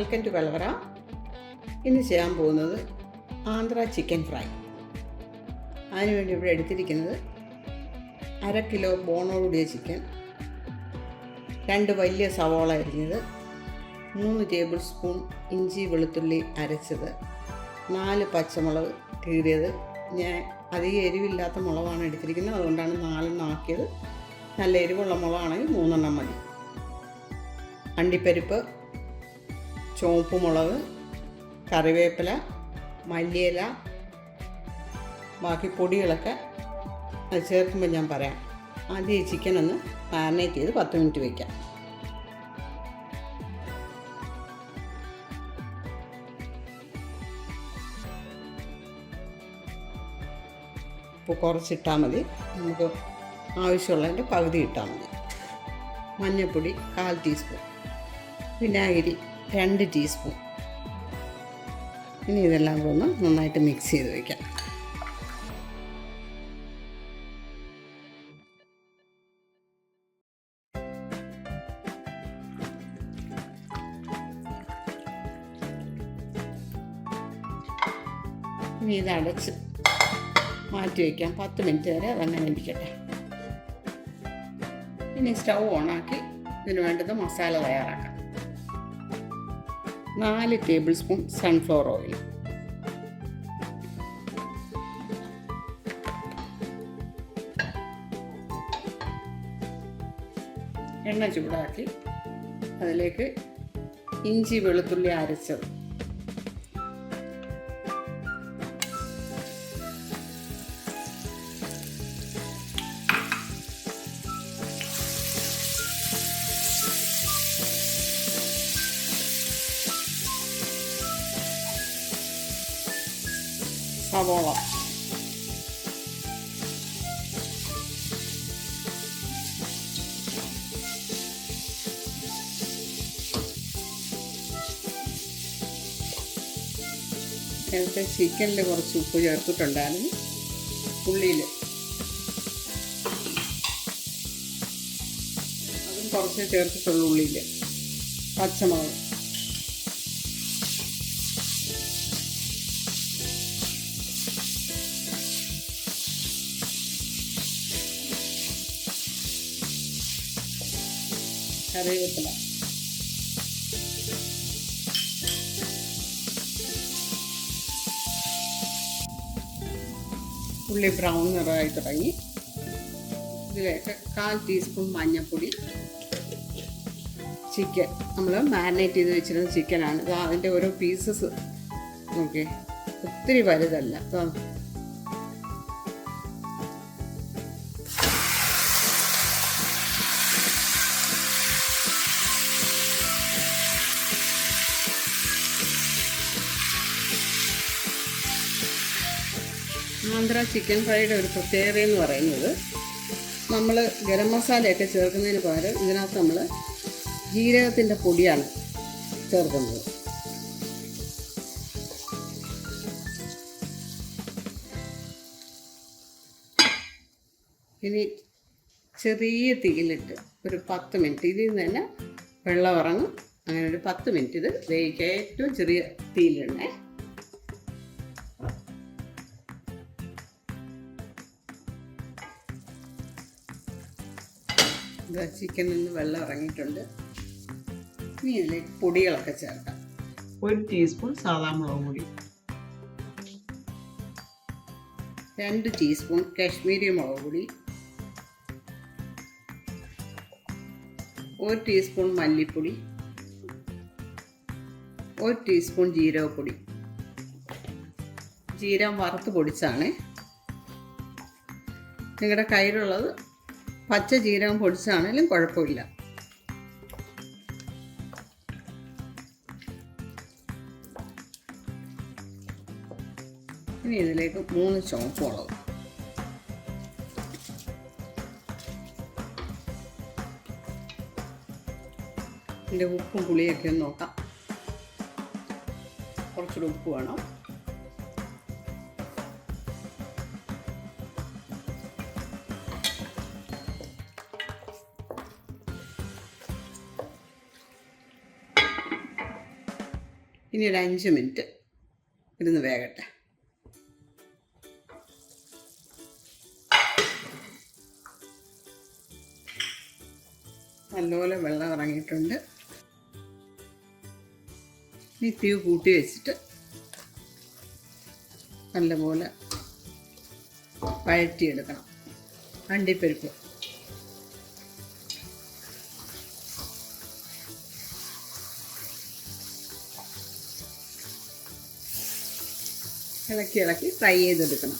Welcome to കലവറ. ഇന്ന് ചെയ്യാൻ പോകുന്നത് ആന്ധ്ര ചിക്കൻ ഫ്രൈ. അതിനുവേണ്ടി ഇവിടെ എടുത്തിരിക്കുന്നത് 1/2 കിലോ ബോണോടുകൂടിയ ചിക്കൻ, 2 വലിയ സവാള അരിഞ്ഞത്, 3 ടേബിൾ സ്പൂൺ ഇഞ്ചി വെളുത്തുള്ളി അരച്ചത്, 4 പച്ചമുളക് കീറിയത്. ഞാൻ അധികം എരിവില്ലാത്ത മുളകാണ് എടുത്തിരിക്കുന്നത്, അതുകൊണ്ടാണ് 4 ആക്കിയത്. നല്ല എരിവുള്ള മുളകാണെങ്കിൽ 3 മതി. അണ്ടിപ്പരിപ്പ്, ചുവപ്പ് മുളക്, കറിവേപ്പില, മല്ലിയില, ബാക്കി പൊടികളൊക്കെ അത് ചേർക്കുമ്പോൾ ഞാൻ പറയാം. ആദ്യം ഈ ചിക്കൻ ഒന്ന് മാരിനേറ്റ് ചെയ്ത് 10 മിനിറ്റ് വയ്ക്കാം. ഇപ്പോൾ കുറച്ചിട്ടാൽ മതി, നമുക്ക് ആവശ്യമുള്ളതിൻ്റെ പകുതി ഇട്ടാൽ മതി. മഞ്ഞൾപ്പൊടി 1/4 ടീസ്പൂൺ, വിനാഗിരി 2 ടീസ്പൂൺ. ഇനി ഇതെല്ലാം കൂടെ ഒന്ന് നന്നായിട്ട് മിക്സ് ചെയ്ത് വയ്ക്കാം. ഇനി ഇത് അടച്ച് മാറ്റി വയ്ക്കാം. 10 മിനിറ്റ് വരെ അതങ്ങനെ ഇരിക്കട്ടെ. ഇനി സ്റ്റൗ ഓണാക്കി ഇതിന് വേണ്ടത് മസാല തയ്യാറാക്കാം. 4 ടേബിൾ സ്പൂൺ സൺഫ്ലവർ ഓയിൽ, എണ്ണ ചൂടാക്കി അതിലേക്ക് ഇഞ്ചി വെളുത്തുള്ളി അരച്ചത്, സവോള, നേരത്തെ ചിക്കനിൽ കുറച്ച് ഉപ്പ് ചേർത്തിട്ടുണ്ടായിരുന്നു. ഉള്ളിയിൽ അതും കുറച്ച് ചേർത്തിട്ടുള്ളൂ. ഉള്ളിയിൽ പച്ചമുളക്, കറിവേപ്പില, ഉള്ളി ബ്രൗൺ നിറമായി തുടങ്ങി. ഇതിലേക്ക് 1/4 ടീസ്പൂൺ മഞ്ഞൾപ്പൊടി. ചിക്കൻ നമ്മൾ മാരിനേറ്റ് ചെയ്ത് വെച്ചിരുന്ന ചിക്കനാണ്. ഇത് അതിൻ്റെ ഓരോ പീസസ് ഓക്കെ, ഒത്തിരി വലുതല്ല. ആന്ധ്ര ചിക്കൻ ഫ്രൈയുടെ ഒരു പ്രത്യേകത എന്ന് പറയുന്നത്, നമ്മൾ ഗരം മസാലയൊക്കെ ചേർക്കുന്നതിന് പകരം ഇതിനകത്ത് നമ്മൾ ജീരകത്തിൻ്റെ പൊടിയാണ് ചേർക്കുന്നത്. ഇനി ചെറിയ തീയിലിട്ട് ഒരു 10 മിനിറ്റ്, ഇതിൽ നിന്ന് തന്നെ വെള്ളം ഇറങ്ങും. അങ്ങനെ ഒരു 10 മിനിറ്റ് ഇത് വേവിക്കുക. ഏറ്റവും ചെറിയ തീയിലിടണേ. ചിക്കനിൽ നിന്ന് വെള്ളം ഇറങ്ങിയിട്ടുണ്ട്. ഇനി ഇതിലേക്ക് പൊടികളൊക്കെ ചേർക്കാം. 1 ടീസ്പൂൺ സാദാ മുളക് പൊടി, 2 ടീസ്പൂൺ കാശ്മീരി മുളക് പൊടി, 1 ടീസ്പൂൺ മല്ലിപ്പൊടി, 1 ടീസ്പൂൺ ജീരകപ്പൊടി. ജീരകം വറുത്ത് പൊടിച്ചാണ്. നിങ്ങളുടെ കയ്യിലുള്ളത് പച്ച ജീരകം പൊടിച്ചാണെങ്കിലും കുഴപ്പമില്ല. ഇനി ഇതിലേക്ക് 3 ചുവപ്പ് മുളക്, ഇതിൻ്റെ ഉപ്പും പുളിയൊക്കെ ഒന്ന് നോക്കാം. കുറച്ചുകൂടി ഉപ്പ് വേണം. ഇനി ഒരു 5 മിനിറ്റ് ഇരുന്ന് വേകട്ടെ. നല്ലപോലെ വെള്ളം ഇറങ്ങിയിട്ടുണ്ട്. ഈ തീ കൂട്ടി വെച്ചിട്ട് നല്ലപോലെ വഴറ്റിയെടുക്കണം. അണ്ടിപ്പരിപ്പ് ഇളക്കി ഫ്രൈ ചെയ്തെടുക്കണം.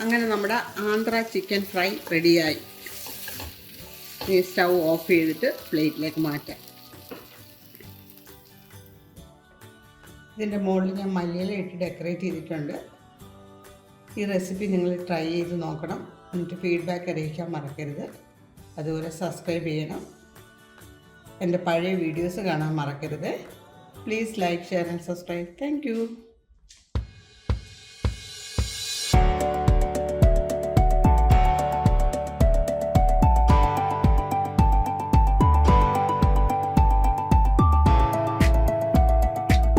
അങ്ങനെ നമ്മുടെ ആന്ധ്ര ചിക്കൻ ഫ്രൈ റെഡിയായി. ഈ സ്റ്റൗ ഓഫ് ചെയ്തിട്ട് പ്ലേറ്റിലേക്ക് മാറ്റാം. ഇതിൻ്റെ മുകളിൽ ഞാൻ മല്ലിയില ഇട്ട് ഡെക്കറേറ്റ് ചെയ്തിട്ടുണ്ട്. ഈ റെസിപ്പി നിങ്ങൾ ട്രൈ ചെയ്ത് നോക്കണം. എന്നിട്ട് ഫീഡ്ബാക്ക് അറിയിക്കാൻ മറക്കരുത്. അതുപോലെ സബ്സ്ക്രൈബ് ചെയ്യണം. എൻ്റെ പഴയ വീഡിയോസ് കാണാൻ മറക്കരുത്. Please like, share and subscribe. Thank you.